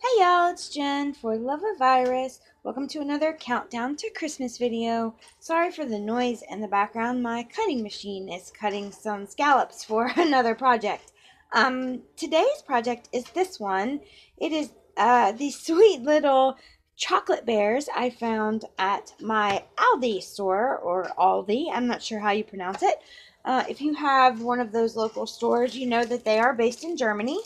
Hey y'all, it's Jen for Love a Virus. Welcome to another countdown to Christmas video. Sorry for the noise in the background. My cutting machine is cutting some scallops for another project. Today's project is this one. It is these sweet little chocolate bears I found at my Aldi store, or Aldi. I'm not sure how you pronounce it. If you have one of those local stores, you know that they are based in Germany.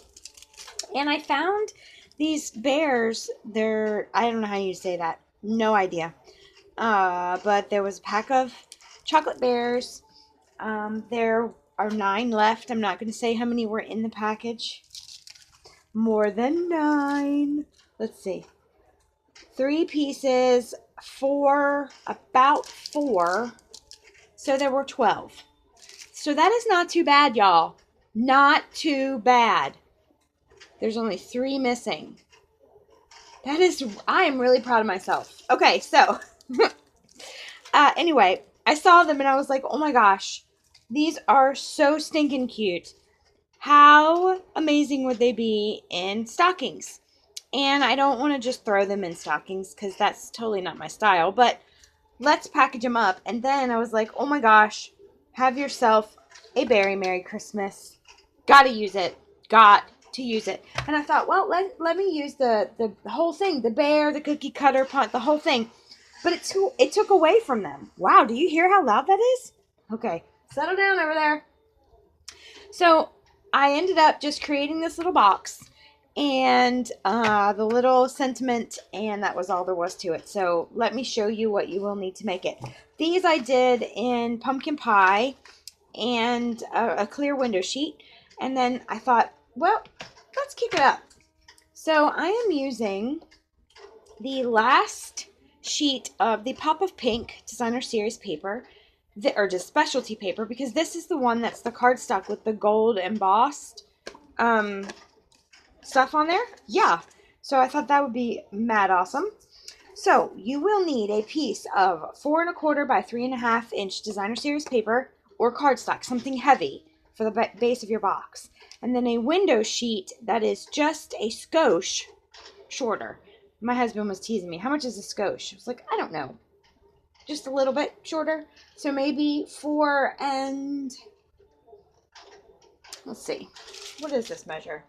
And I found these bears. I don't know how you say that. No idea. But there was a pack of chocolate bears. There are 9 left. I'm not going to say how many were in the package. More than 9. Let's see. 3 pieces, 4, about 4. So there were 12. So that is not too bad, y'all. Not too bad. There's only 3 missing. I am really proud of myself. Okay, so, anyway, I saw them and I was like, oh my gosh, these are so stinking cute. How amazing would they be in stockings? And I don't want to just throw them in stockings because that's totally not my style, but let's package them up. And then I was like, oh my gosh, have yourself a very Merry Christmas. Gotta use it. Got to use it. And I thought, well, let me use the whole thing, the bear, the cookie cutter, punt, the whole thing. But it took away from them. Wow, do you hear how loud that is? Okay, settle down over there. So I ended up just creating this little box and the little sentiment, and that was all there was to it. So let me show you what you will need to make it. These I did in pumpkin pie and a clear window sheet. And then I thought, well, let's kick it up. So I am using the last sheet of the Pop of Pink Designer Series paper, or just specialty paper, because this is the one that's the cardstock with the gold embossed stuff on there. Yeah, so I thought that would be mad awesome. So you will need a piece of 4 1/4 by 3 1/2 inch Designer Series paper or cardstock, something heavy for the base of your box. And then a window sheet that is just a skosh shorter. My husband was teasing me, how much is a skosh? I was like, I don't know. Just a little bit shorter. So maybe 4 and... let's see. What does this measure?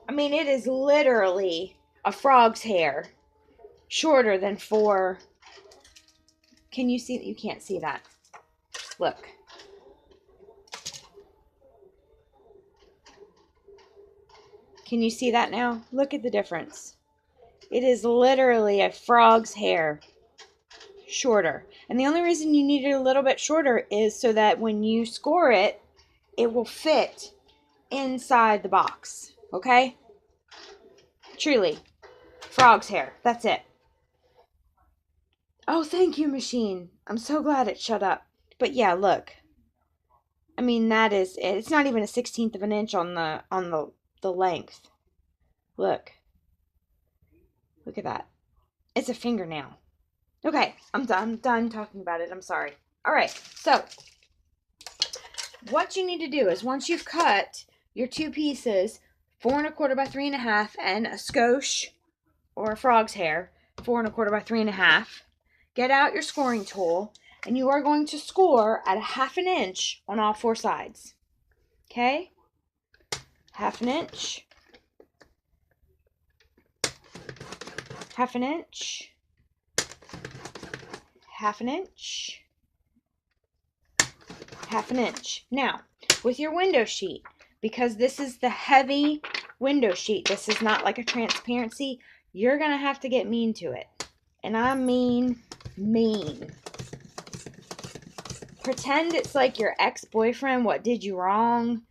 I mean, it is literally a frog's hair shorter than 4. Can you see? You can't see that. Look. Can you see that now? Look at the difference. It is literally a frog's hair shorter. And the only reason you need it a little bit shorter is so that when you score it, it will fit inside the box. Okay? Truly. Frog's hair. That's it. Oh, thank you, machine. I'm so glad it shut up. But yeah, look. I mean, that is it. It's not even a 1/16 of an inch on the length. Look. Look at that. It's a fingernail. Okay, I'm done talking about it. I'm sorry. All right. So, what you need to do is once you've cut your 2 pieces, 4 1/4 by 3 1/2 and a skosh or a frog's hair, 4 1/4 by 3 1/2, get out your scoring tool and you are going to score at a 1/2 inch on all 4 sides. Okay? 1/2 inch. 1/2 inch. 1/2 inch. 1/2 inch. Now, with your window sheet, because this is the heavy window sheet, this is not like a transparency, you're going to have to get mean to it. And I mean mean. Pretend it's like your ex-boyfriend, what did you wrong,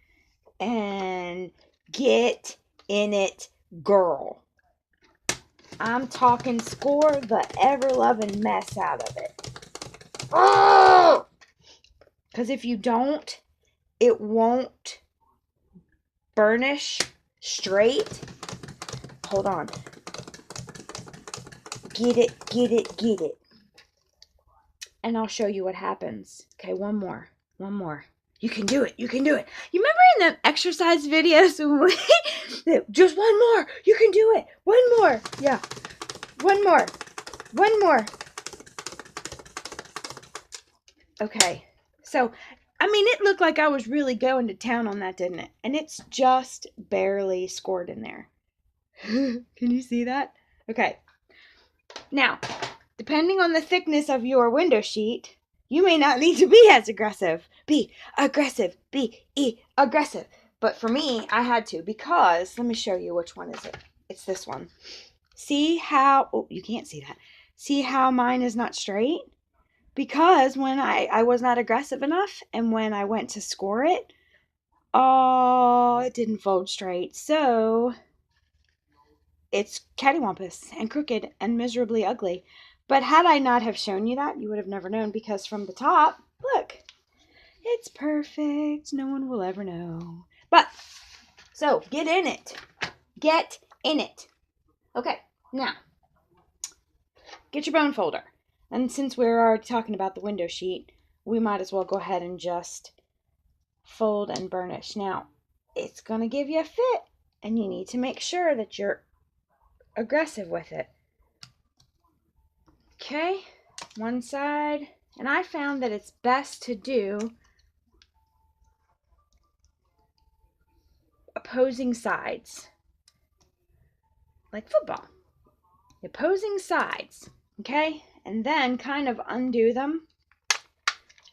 and get in it, girl. I'm talking score the ever-loving mess out of it. Oh! Because if you don't, it won't burnish straight. Hold on. Get it, get it, get it. And I'll show you what happens. Okay, one more. You can do it. You can do it. You remember in the exercise videos. Just one more. You can do it. One more. Yeah. One more. One more. Okay. So, I mean, it looked like I was really going to town on that, didn't it? And it's just barely scored in there. Can you see that? Okay. Now, depending on the thickness of your window sheet, you may not need to be as aggressive. Be aggressive. Aggressive. But for me, I had to because, let me show you which one is it. It's this one. See how, oh, you can't see that. See how mine is not straight? Because when I was not aggressive enough, and when I went to score it, oh, it didn't fold straight. So it's cattywampus and crooked and miserably ugly. But had I not have shown you that, you would have never known, because from the top, look, it's perfect. No one will ever know. But, so, get in it. Get in it. Okay, now, get your bone folder. And since we're already talking about the window sheet, we might as well go ahead and just fold and burnish. Now, it's going to give you a fit, and you need to make sure that you're aggressive with it. Okay, one side. And I found that it's best to do opposing sides, like football. Opposing sides, okay? And then kind of undo them,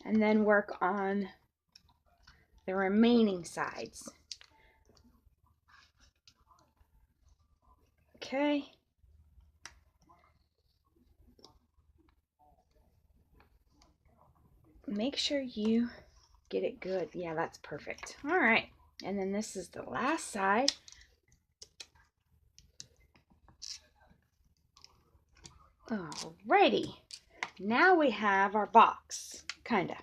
and then work on the remaining sides. Okay. Make sure you get it good. Yeah, that's perfect. All right. And then this is the last side. Alrighty. Now we have our box, kinda.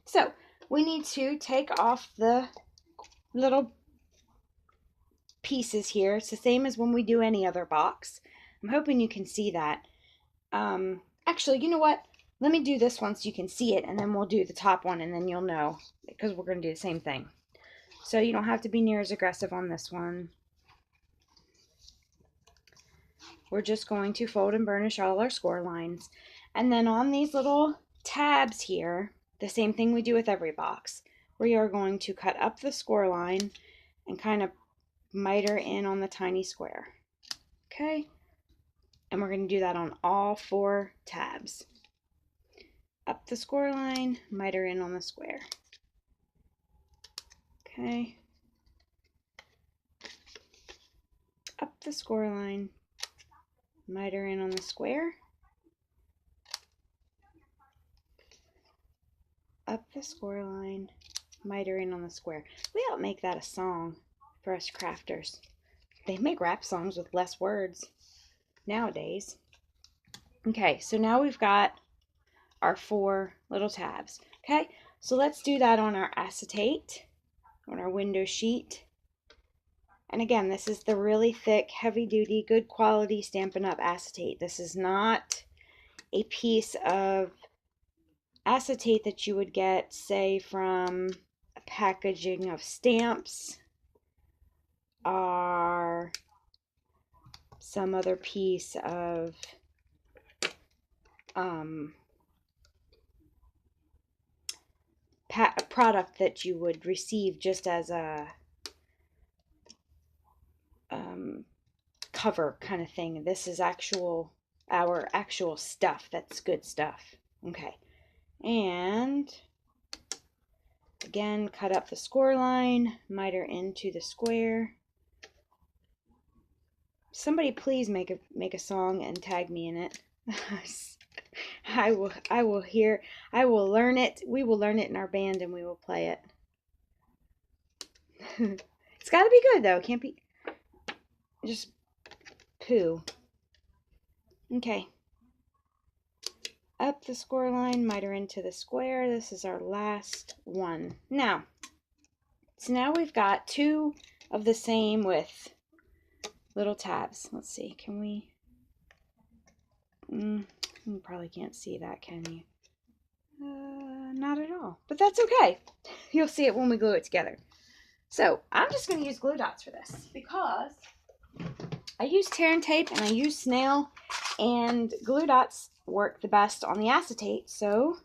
So we need to take off the little pieces here. It's the same as when we do any other box. I'm hoping you can see that. Actually, you know what? Let me do this one so you can see it, and then we'll do the top one, and then you'll know, because we're going to do the same thing. So you don't have to be near as aggressive on this one. We're just going to fold and burnish all our score lines. And then on these little tabs here, the same thing we do with every box, we are going to cut up the score line and kind of miter in on the tiny square. Okay? And we're going to do that on all 4 tabs. Up the score line, miter in on the square. Okay. Up the score line, miter in on the square. Up the score line, miter in on the square. We ought to make that a song for us crafters. They make rap songs with less words nowadays. Okay, so now we've got our 4 little tabs. Okay, so let's do that on our acetate, on our window sheet. And again, this is the really thick, heavy-duty, good quality Stampin' Up! Acetate. This is not a piece of acetate that you would get, say, from a packaging of stamps or some other piece of product that you would receive just as a cover kind of thing. This is our actual stuff. That's good stuff. Okay. And again, cut up the score line, miter into the square. Somebody please make a song and tag me in it. I will learn it. We will learn it in our band and we will play it. It's got to be good though. It can't be just poo. Okay. Up the score line, miter into the square. This is our last one. Now we've got 2 of the same with little tabs. Let's see. Can we? You probably can't see that, can you? Not at all. But that's okay. You'll see it when we glue it together. So I'm just going to use glue dots for this because I use tear and tape and I use snail, and glue dots work the best on the acetate, so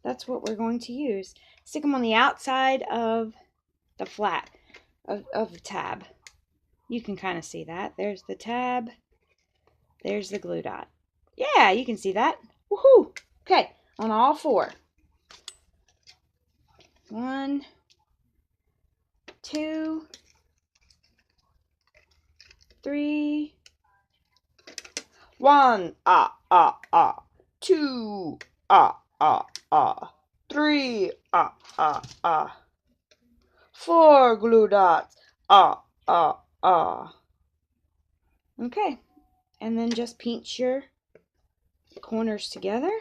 that's what we're going to use. Stick them on the outside of the flat of the tab. You can kind of see that. There's the tab. There's the glue dot. Yeah, you can see that. Woohoo! Okay, on all four. 1, 2, 3. 1, 2, 3, 4 glue dots, Okay, and then just pinch your corners together,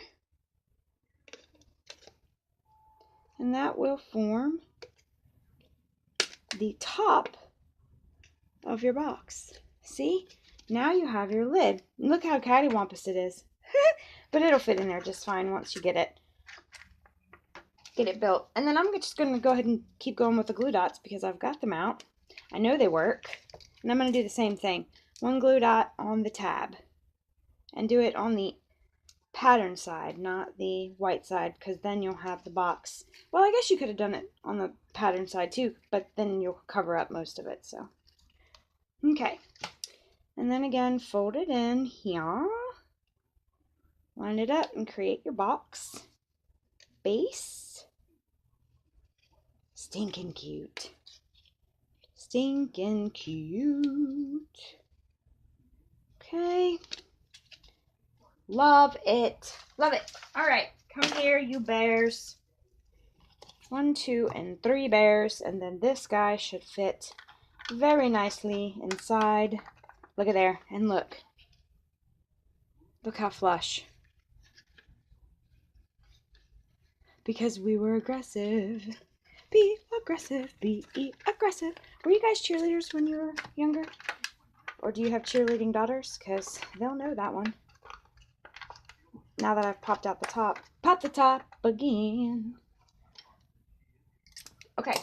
and that will form the top of your box. See? Now you have your lid. Look how cattywampus it is. But it'll fit in there just fine once you get it built. And then I'm just going to go ahead and keep going with the glue dots because I've got them out. I know they work. And I'm going to do the same thing. 1 glue dot on the tab. And do it on the pattern side, not the white side, because then you'll have the box. Well, I guess you could have done it on the pattern side too, but then you'll cover up most of it. So, okay. And then again, fold it in here. Line it up and create your box. Base. Stinking cute. Stinking cute. Okay. Love it. Love it. All right. Come here, you bears. 1, 2, and 3 bears. And then this guy should fit very nicely inside. Look at there. And look. Look how flush. Because we were aggressive. Be aggressive. Be aggressive. Were you guys cheerleaders when you were younger? Or do you have cheerleading daughters? Because they'll know that one. Now that I've popped out the top. Pop the top again. Okay.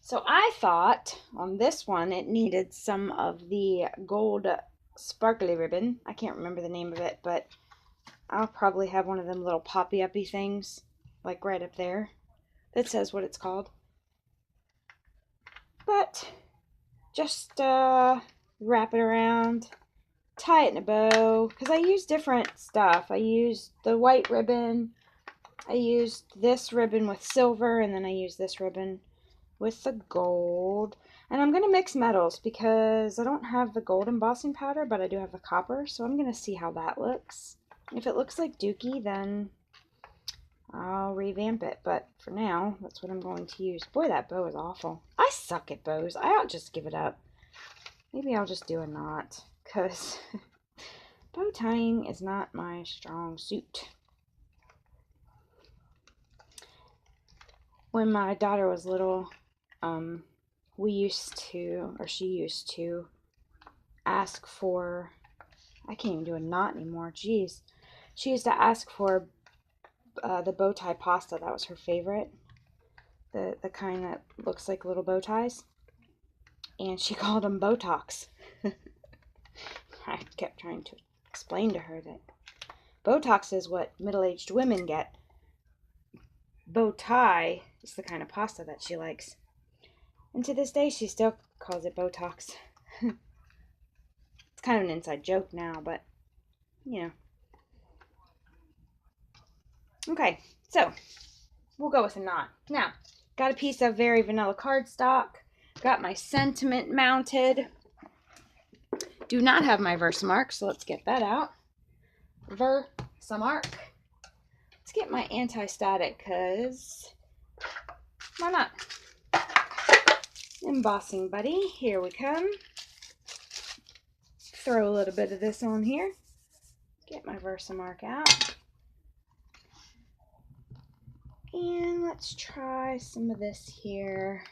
So I thought on this one it needed some of the gold sparkly ribbon. I can't remember the name of it, but I'll probably have one of them little poppy-uppy things, like right up there, that says what it's called. But just wrap it around, tie it in a bow, because I use different stuff. I used the white ribbon, I used this ribbon with silver, and then I used this ribbon with the gold. And I'm going to mix metals because I don't have the gold embossing powder, but I do have the copper, so I'm going to see how that looks. If it looks like Dookie, then I'll revamp it, but for now, that's what I'm going to use. Boy, that bow is awful. I suck at bows. I'll just give it up. Maybe I'll just do a knot, because bow tying is not my strong suit. When my daughter was little, she used to ask for, I can't even do a knot anymore, jeez. She used to ask for the bow tie pasta. That was her favorite. The kind that looks like little bow ties. And she called them Botox. I kept trying to explain to her that Botox is what middle-aged women get. Bow tie is the kind of pasta that she likes. And to this day, she still calls it Botox. It's kind of an inside joke now, but, you know. Okay, so we'll go with a knot. Now, got a piece of very vanilla cardstock. Got my sentiment mounted. Do not have my Versamark, so let's get that out. Versamark. Let's get my anti-static, because why not? Embossing buddy, here we come. Throw a little bit of this on here. Get my Versamark out. And let's try some of this here.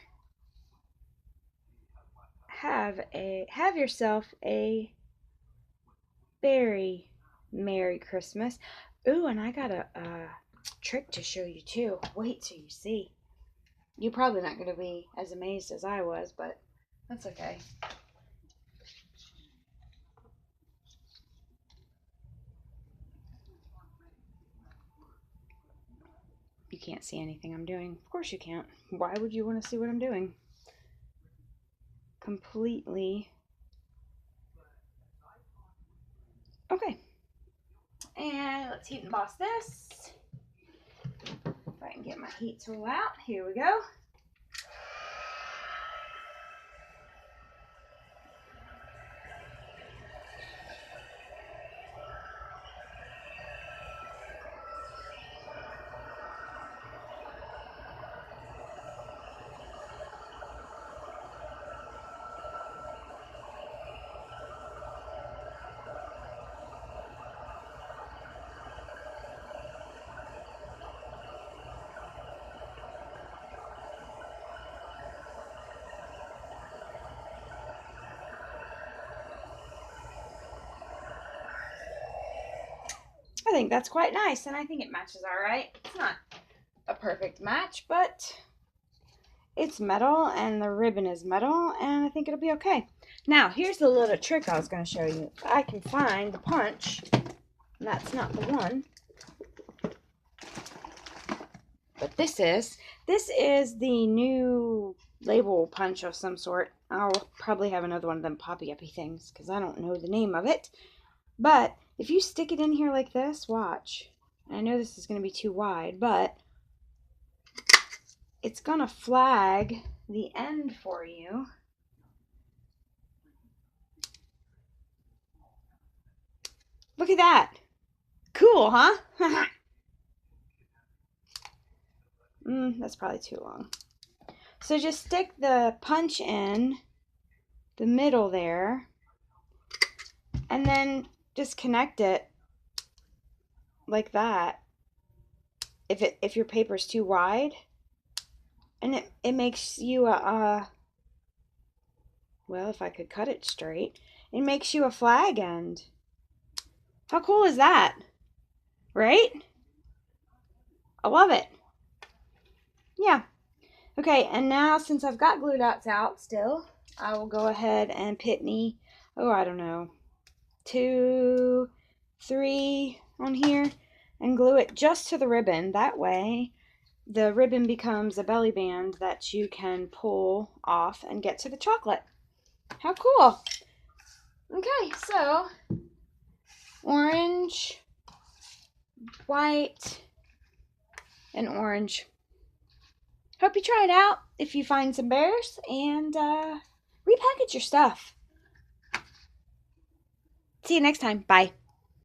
Have yourself a very Merry Christmas. Ooh, and I got a trick to show you too. Wait till you see. You're probably not going to be as amazed as I was, but that's okay. You can't see anything I'm doing. Of course you can't. Why would you want to see what I'm doing? Completely. Okay. And let's heat and emboss this. If I can get my heat tool out. Here we go. I think that's quite nice, and I think it matches all right. It's not a perfect match, but it's metal, and the ribbon is metal, and I think it'll be okay. Now, here's the little trick I was going to show you. If I can find the punch, and that's not the one, but this is the new label punch of some sort. I'll probably have another one of them poppy-uppy things, because I don't know the name of it. But if you stick it in here like this, watch. I know this is going to be too wide, but it's going to flag the end for you. Look at that. Cool, huh? That's probably too long. So just stick the punch in the middle there, and then just connect it like that. If your paper's too wide, and it makes you a well, if I could cut it straight, it makes you a flag end. How cool is that? Right? I love it. Yeah. Okay, and now since I've got glue dots out still, I will go ahead and pit me, I don't know, 2, 3 on here, and glue it just to the ribbon. That way the ribbon becomes a belly band that you can pull off and get to the chocolate. How cool. Okay, so orange, white, and orange. Hope you try it out if you find some bears, and repackage your stuff. See you next time. Bye.